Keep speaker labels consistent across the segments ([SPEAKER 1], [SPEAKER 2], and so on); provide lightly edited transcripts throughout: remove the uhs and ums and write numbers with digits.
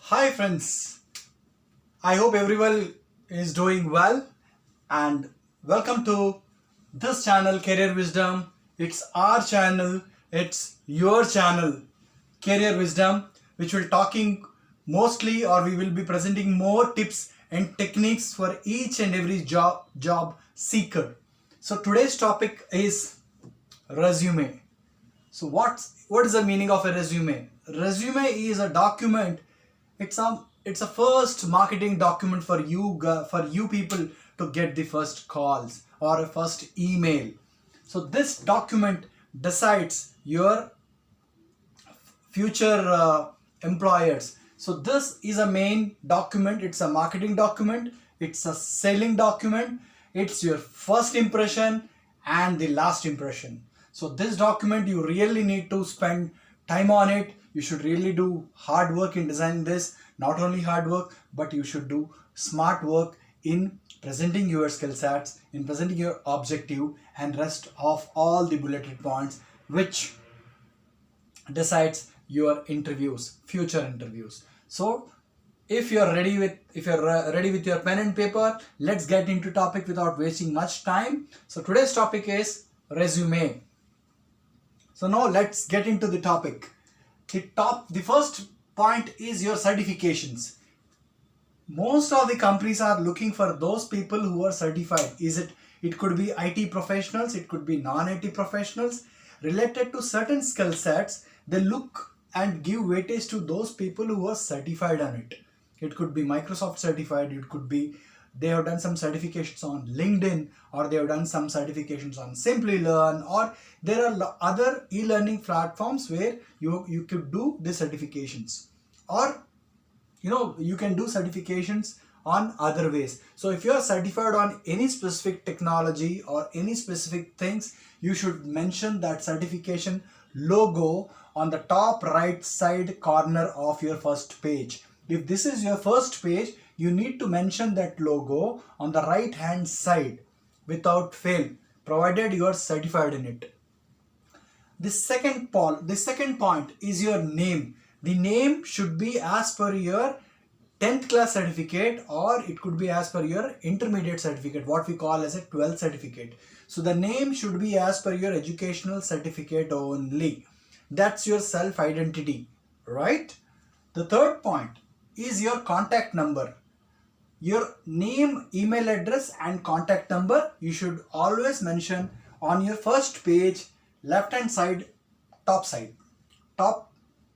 [SPEAKER 1] Hi friends, I hope everyone is doing well and welcome to this channel Career Wisdom. It's our channel, it's your channel Career Wisdom, which will talking mostly or we will be presenting more tips and techniques for each and every job seeker. So today's topic is resume. So what is the meaning of a resume? Resume is a document. It's a first marketing document for you people to get the first calls or a first email. So this document decides your future employers. So this is a main document. It's a marketing document. It's a selling document. It's your first impression and the last impression. So this document, you really need to spend time on it. You should really do hard work in designing this. Not only hard work, but you should do smart work in presenting your skill sets, in presenting your objective and rest of all the bulleted points which decides your interviews, future interviews. So if you're ready with your pen and paper, let's get into topic without wasting much time. So today's topic is resume. So now let's get into the topic. The first point is your certifications. Most of the companies are looking for those people who are certified. It could be IT professionals, it could be non-IT professionals related to certain skill sets. They look and give weightage to those people who are certified on it. It could be Microsoft certified, it could be they have done some certifications on LinkedIn, or they have done some certifications on Simply Learn, or there are other e-learning platforms where you could do the certifications, or you can do certifications on other ways. So if you are certified on any specific technology or any specific things, you should mention that certification logo on the top right side corner of your first page. If this is your first page, you need to mention that logo on the right hand side without fail, provided you are certified in it. The second point is your name. The name should be as per your 10th class certificate, or it could be as per your intermediate certificate, what we call as a 12th certificate. So the name should be as per your educational certificate only. That's your self-identity, right? The third point is your contact number. Your name, email address and contact number you should always mention on your first page, left hand side, top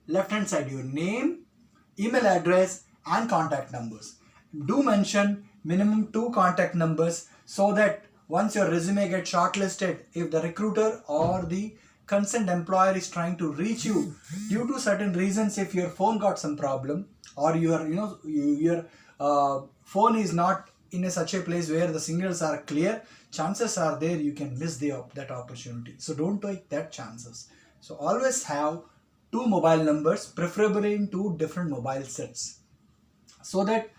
[SPEAKER 1] left hand side, your name, email address and contact numbers. Do mention minimum 2 contact numbers, so that once your resume gets shortlisted, if the recruiter or the concerned employer is trying to reach you due to certain reasons, if your phone got some problem, or your phone is not in such a place where the signals are clear, chances are there you can miss that opportunity. So don't take that chances. So always have 2 mobile numbers, preferably in 2 different mobile sets, so that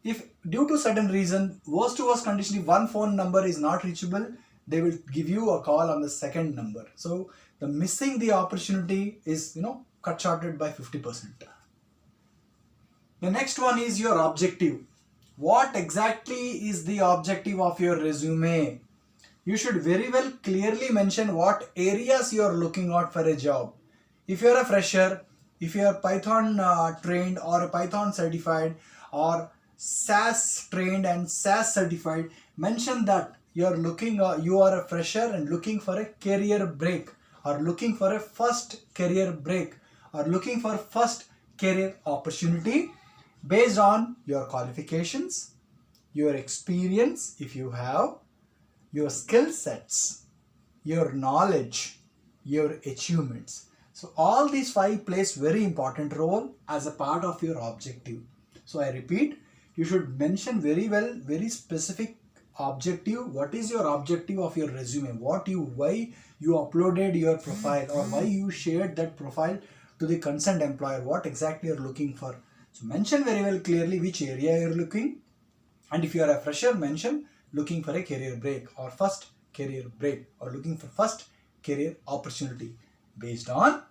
[SPEAKER 1] if due to certain reason, worst to worst condition, if one phone number is not reachable, they will give you a call on the second number. So the missing the opportunity is cut shorted by 50%. The next one is your objective. What exactly is the objective of your resume? You should very well clearly mention what areas you are looking out for a job. If you are a fresher, if you are Python trained or a Python certified, or SAS trained and SAS certified, mention that you are a fresher and looking for a career break, or looking for a first career break, or looking for first career opportunity based on your qualifications, your experience if you have, your skill sets, your knowledge, your achievements. So all these 5 plays very important role as a part of your objective. So I repeat, you should mention very well, very specific objective. What is your objective of your resume? Why you uploaded your profile, or why you shared that profile to the concerned employer? What exactly you're looking for? So mention very well clearly which area you're looking. And if you are a fresher, mention looking for a career break, or first career break, or looking for first career opportunity based on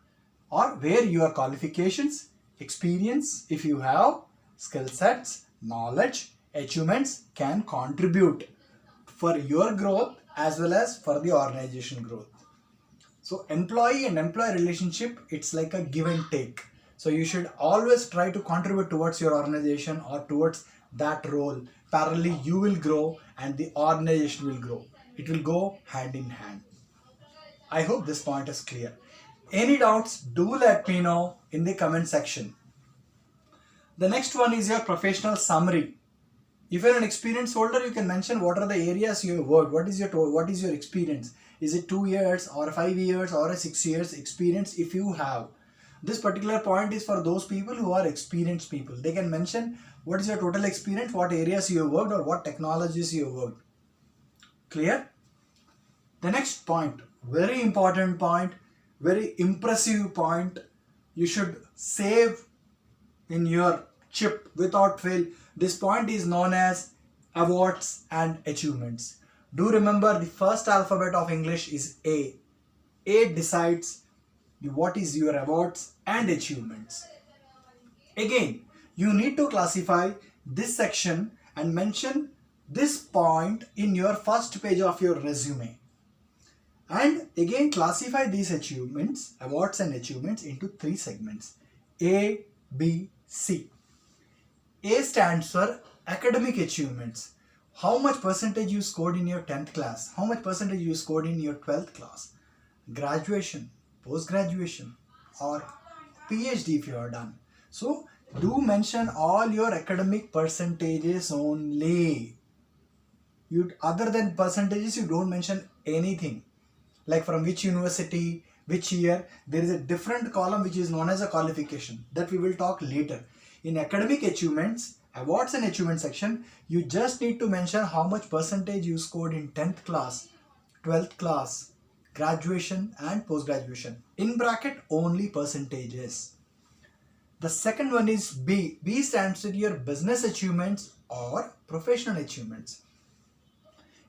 [SPEAKER 1] or where your qualifications, Experience, if you have, skill sets, knowledge, achievements can contribute for your growth as well as for the organization growth. So employee and employee relationship, it's like a give and take. So you should always try to contribute towards your organization or towards that role. Parallelly, you will grow and the organization will grow. It will go hand in hand. I hope this point is clear. Any doubts, do let me know in the comment section. The next one is your professional summary. If you're an experience holder, you can mention what are the areas you have worked. What is your experience? Is it 2 years or 5 years or a 6 years experience if you have? This particular point is for those people who are experienced people. They can mention what is your total experience, what areas you have worked or what technologies you have worked. Clear? The next point, very important point, very impressive point, you should save in your chip without fail. This point is known as awards and achievements. Do remember the first alphabet of English is A. A decides what is your awards and achievements. Again, you need to classify this section and mention this point in your first page of your resume. And again classify these achievements, awards and achievements into 3 segments. A, B, C. A stands for academic achievements. How much percentage you scored in your 10th class? How much percentage you scored in your 12th class? Graduation, post-graduation or PhD if you are done. So do mention all your academic percentages only. Other than percentages, you don't mention anything. Like from which university, which year. There is a different column which is known as a qualification. That we will talk later. In academic achievements, awards and achievement section, you just need to mention how much percentage you scored in 10th class, 12th class, graduation and post-graduation. In bracket, only percentages. The second one is B. B stands for your business achievements or professional achievements.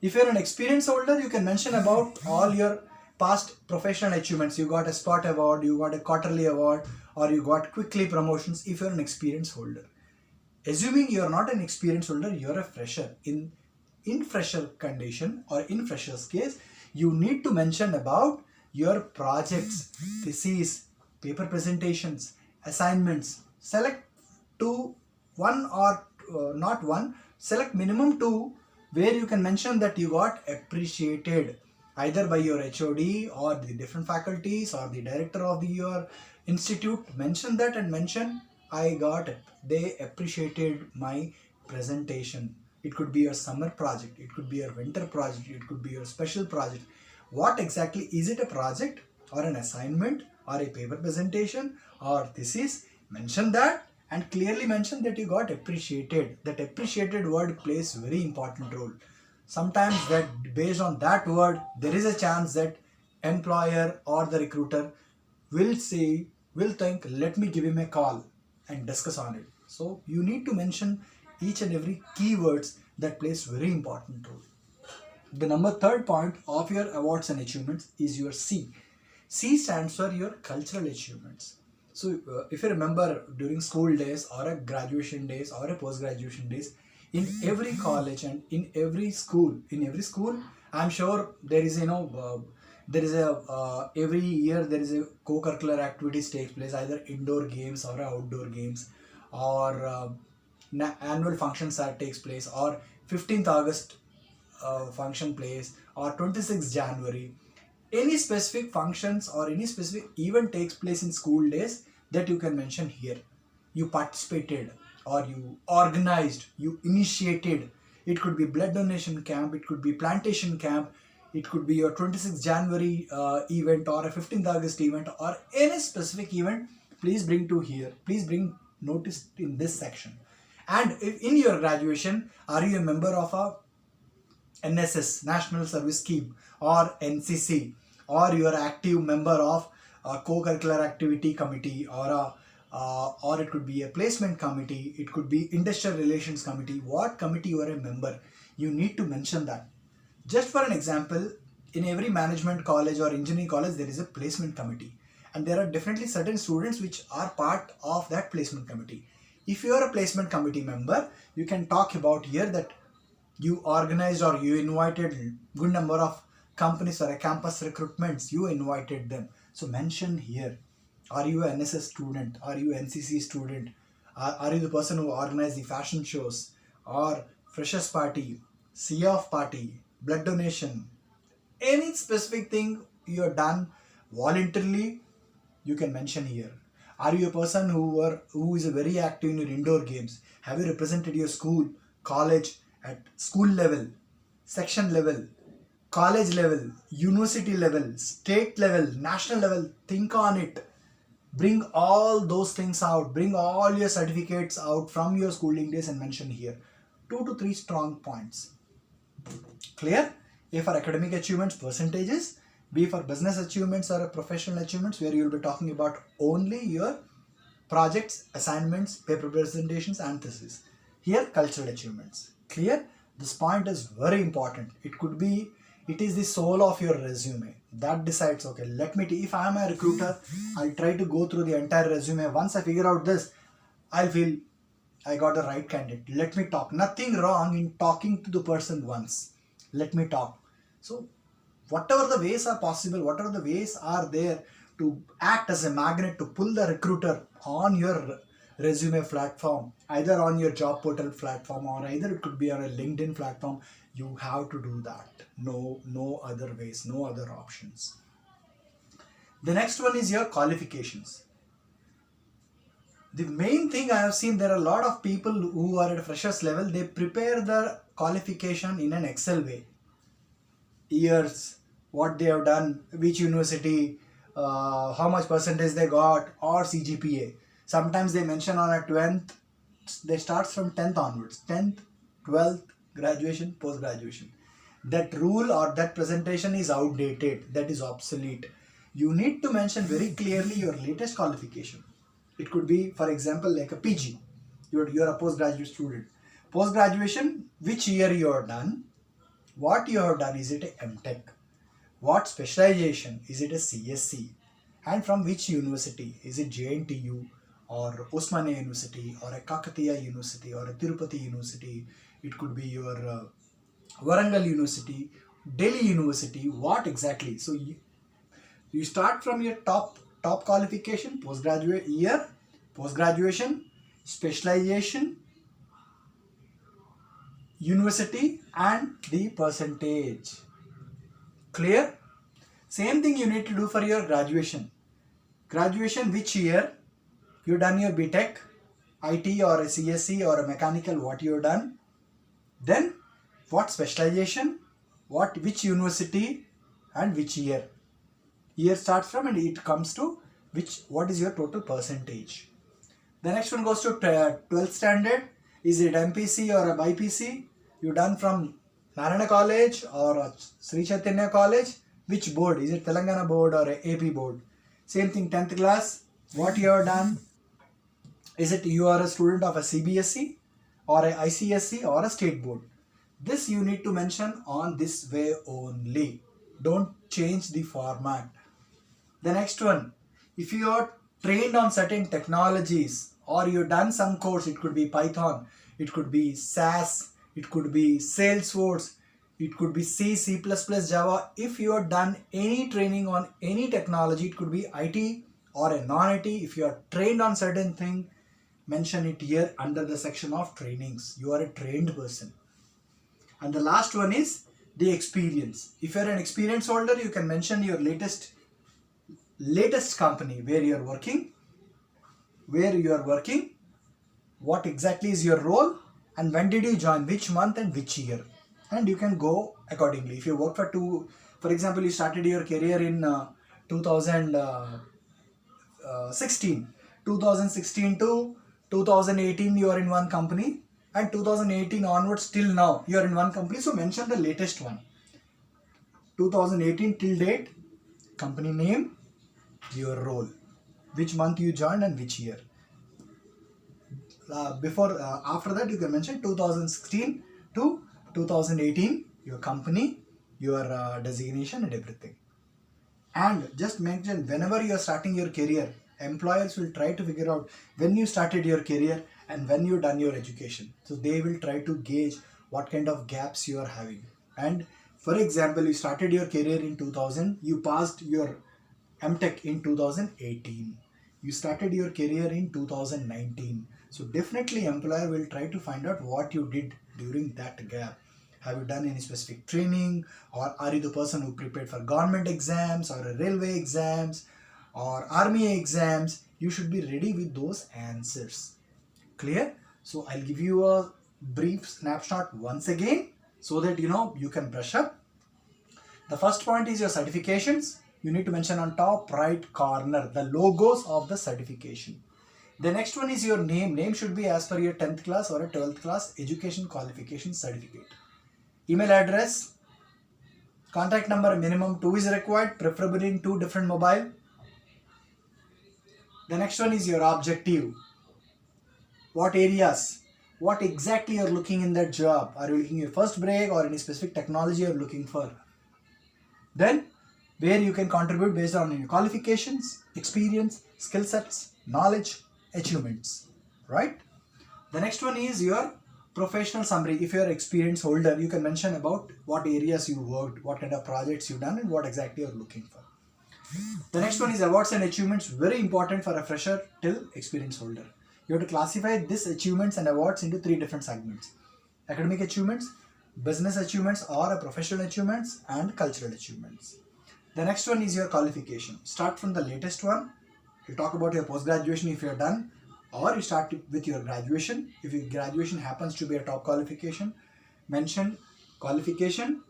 [SPEAKER 1] If you're an experience holder, you can mention about all your past professional achievements. You got a spot award, you got a quarterly award, or you got quickly promotions if you're an experience holder. Assuming you're not an experience holder, you're a fresher. In fresher condition or in fresher's case, you need to mention about your projects, theses, paper presentations, assignments. Select one or not one, select minimum 2 where you can mention that you got appreciated either by your HOD or the different faculties or the director of your institute. Mention that and mention I got it. They appreciated my presentation. It could be your summer project, it could be your winter project, it could be your special project. What exactly is it, a project or an assignment or a paper presentation or thesis? Mention that and clearly mention that you got appreciated. That appreciated word plays very important role. Sometimes that based on that word, there is a chance that employer or the recruiter will think, let me give him a call and discuss on it. So you need to mention each and every keywords that plays very important role. The third point of your awards and achievements is your C. C stands for your cultural achievements. So if you remember during school days or a graduation days or a post-graduation days, in every college and in every school, I'm sure there is every year there is a co-curricular activities takes place, either indoor games or outdoor games, or annual functions that takes place, or 15th August function plays, or 26th January. Any specific functions or any specific event takes place in school days that you can mention here. You participated or you organized, you initiated. It could be blood donation camp, it could be plantation camp, it could be your 26th January event or a 15th August event or any specific event. Please bring to here. Please bring notice in this section. And if in your graduation, are you a member of a NSS, National Service Scheme, or NCC, or you are an active member of a co-curricular activity committee, or it could be a placement committee, it could be industrial relations committee. What committee you are a member, you need to mention that. Just for an example, in every management college or engineering college, there is a placement committee. and there are definitely certain students which are part of that placement committee. If you are a placement committee member, you can talk about here that you organized or you invited good number of companies or a campus recruitments, you invited them. So mention here, are you an NSS student? Are you NCC student? Are you the person who organized the fashion shows or freshers party, see-off party, blood donation? Any specific thing you have done voluntarily, you can mention here. Are you a person who is very active in your indoor games? Have you represented your school, college at school level, section level, college level, university level, state level, national level? Think on it. Bring all those things out. Bring all your certificates out from your schooling days and mention here. 2 to 3 strong points. Clear? A for academic achievements, percentages. B for business achievements or professional achievements, where you will be talking about only your projects, assignments, paper presentations and thesis. Here, cultural achievements. Clear? This point is very important. It is the soul of your resume that decides, okay, if I am a recruiter, I'll try to go through the entire resume. Once I figure out this, I'll feel I got the right candidate. Let me talk. Nothing wrong in talking to the person once. Let me talk. So whatever the ways are possible, whatever the ways are there to act as a magnet to pull the recruiter on your resume platform, either on your job portal platform or either it could be on a LinkedIn platform, you have to do that. No other ways, no other options. The next one is your qualifications. The main thing I have seen, there are a lot of people who are at freshers level, they prepare the qualification in an Excel way. Years, what they have done, which university, how much percentage they got, or CGPA. Sometimes they mention on a 10th, they start from 10th onwards, 10th, 12th, graduation, post-graduation. That rule or that presentation is outdated, that is obsolete. You need to mention very clearly your latest qualification. It could be, for example, like a PG. You're a postgraduate student. Post-graduation, which year you are done, what you have done, is it a MTech? What specialization? Is it a CSC? And from which university? Is it JNTU or Osmania University or a Kakatiya University or a Tirupati University? It could be your Warangal University, Delhi University. What exactly? So you start from your top qualification, postgraduate year, post-graduation, specialization, university and the percentage. Clear? Same thing you need to do for your graduation. Graduation, which year you done your BTech, IT or a CSC or a mechanical, what you have done. Then what specialization, which university and which year. Year starts from and it comes to what is your total percentage. The next one goes to 12th standard. Is it MPC or a BIPC? You done from Narayana College or Sri Chaitanya College? Which board? Is it Telangana board or a AP board? Same thing, 10th class. What you have done? Is it you are a student of a CBSE or a ICSE or a state board? This you need to mention on this way only. Don't change the format. The next one, if you are trained on certain technologies or you've done some course, it could be Python, it could be SAS, it could be Salesforce, it could be C, C++, Java. If you have done any training on any technology, it could be IT or a non-IT. If you are trained on certain thing, mention it here under the section of trainings. You are a trained person. And the last one is the experience. If you are an experience holder, you can mention your latest company where you are working, what exactly is your role, and when did you join, which month and which year, and you can go accordingly. If you work for example, you started your career in 2016 to 2018 you are in one company, and 2018 onwards till now you are in one company. So mention the latest one, 2018 till date, company name, your role, which month you joined and which year. After that you can mention 2016 to 2018, your company, your designation and everything. And just mention, whenever you are starting your career, employers will try to figure out when you started your career and when you done your education. So they will try to gauge what kind of gaps you are having. And for example, you started your career in 2000, you passed your MTech in 2018. You started your career in 2019. So definitely employer will try to find out what you did during that gap. Have you done any specific training, or are you the person who prepared for government exams or railway exams or army exams? You should be ready with those answers. Clear? So I'll give you a brief snapshot once again so that you can brush up. The first point is your certifications. You need to mention on top right corner the logos of the certification. The next one is your name. Name should be as per your 10th class or a 12th class education qualification certificate. Email address, contact number minimum 2 is required, preferably in 2 different mobile. The next one is your objective. What areas, what exactly you're looking in that job. Are you looking your first break or any specific technology you're looking for? Then where you can contribute based on your qualifications, experience, skill sets, knowledge, achievements, right? The next one is your professional summary. If you're an experience holder, you can mention about what areas you worked, what kind of projects you've done, and what exactly you're looking for. The next one is awards and achievements. Very important for a fresher till experience holder. You have to classify these achievements and awards into 3 different segments: academic achievements, business achievements or professional achievements, and cultural achievements. The next one is your qualification. Start from the latest one. You talk about your post-graduation if you're done, or you start with your graduation. If your graduation happens to be a top qualification, mention qualification,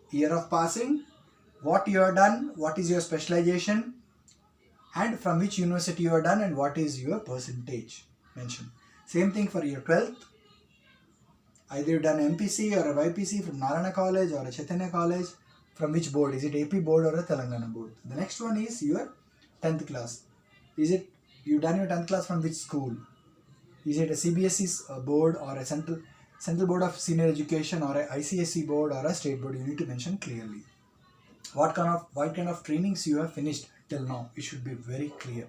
[SPEAKER 1] year of passing, what you are done, what is your specialization, and from which university you are done, and what is your percentage. Mention. Same thing for your 12th. Either you've done MPC or a YPC from Narayana College or a Chaitanya College. From which board? Is it AP board or a Telangana board? The next one is your 10th class. Is it you done your 10th class from which school? Is it a CBSE board or a Central Board of Senior Education or a ICSE board or a state board? You need to mention clearly. What kind of trainings you have finished till now? It should be very clear.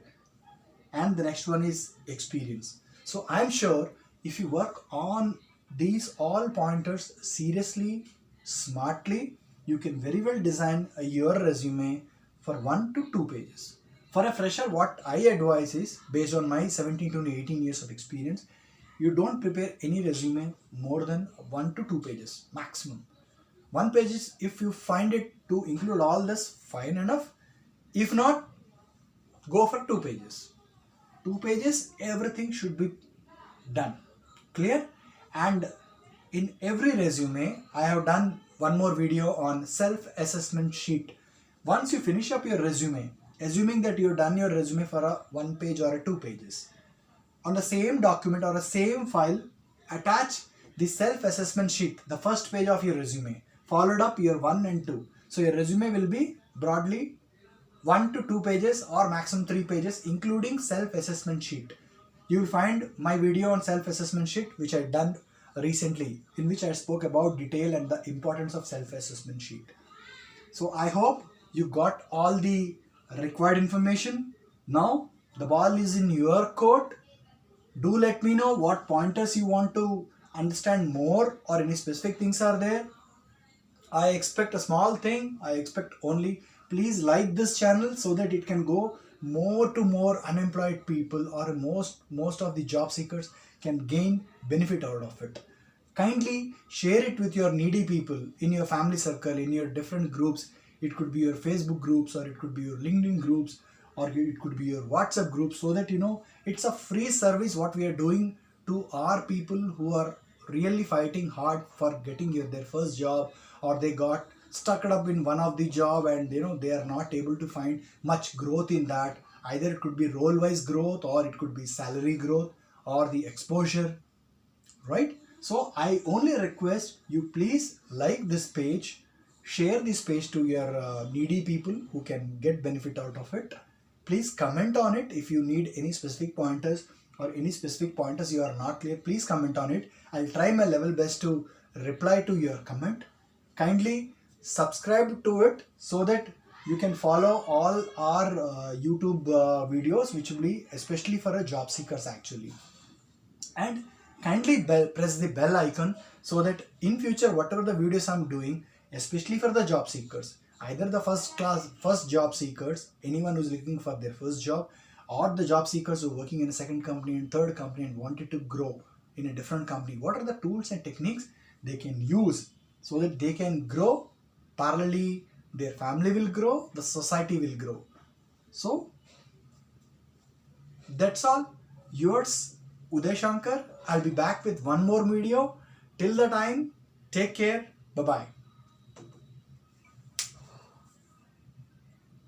[SPEAKER 1] And the next one is experience. So I'm sure if you work on these all pointers seriously, smartly, you can very well design your resume for 1 to 2 pages. For a fresher, what I advise is, based on my 17 to 18 years of experience, you don't prepare any resume more than 1 to 2 pages maximum. 1 page is, if you find it to include all this, fine enough. If not, go for 2 pages. 2 pages, everything should be done. Clear? And in every resume, I have done one more video on self-assessment sheet. Once you finish up your resume, assuming that you've done your resume for a 1 page or a 2 pages, on the same document or a same file, attach the self-assessment sheet, the first page of your resume, followed up your 1 and 2. So your resume will be broadly 1 to 2 pages or maximum 3 pages, including self-assessment sheet. You will find my video on self-assessment sheet, which I done recently, in which I spoke about detail and the importance of self-assessment sheet. So I hope you got all the required information. Now the ball is in your court. Do let me know what pointers you want to understand more, or any specific things are there. I expect a small thing. I expect only, please like this channel so that it can go more to more unemployed people, or most of the job seekers can gain benefit out of it. Kindly share it with your needy people in your family circle, in your different groups. It could be your Facebook groups, or it could be your LinkedIn groups, or it could be your WhatsApp groups, so that it's a free service what we are doing to our people who are really fighting hard for getting their first job, or they got stuck up in one of the job and they are not able to find much growth in that. Either it could be role wise growth, or it could be salary growth, or the exposure, right? So I only request you, please like this page, share this page to your needy people who can get benefit out of it. Please comment on it. If you need any specific pointers, or any specific pointers you are not clear, please comment on it. I'll try my level best to reply to your comment. Kindly subscribe to it so that you can follow all our YouTube videos, which will be especially for a job seekers actually. And kindly press the bell icon so that in future whatever the videos I'm doing, especially for the job seekers, either the first job seekers, anyone who's looking for their first job, or the job seekers who are working in a second company and third company and wanted to grow in a different company, what are the tools and techniques they can use so that they can grow parallelly, their family will grow, the society will grow. So that's all. Yours, Uday Shankar. I'll be back with one more video. Till the time, take care. Bye bye.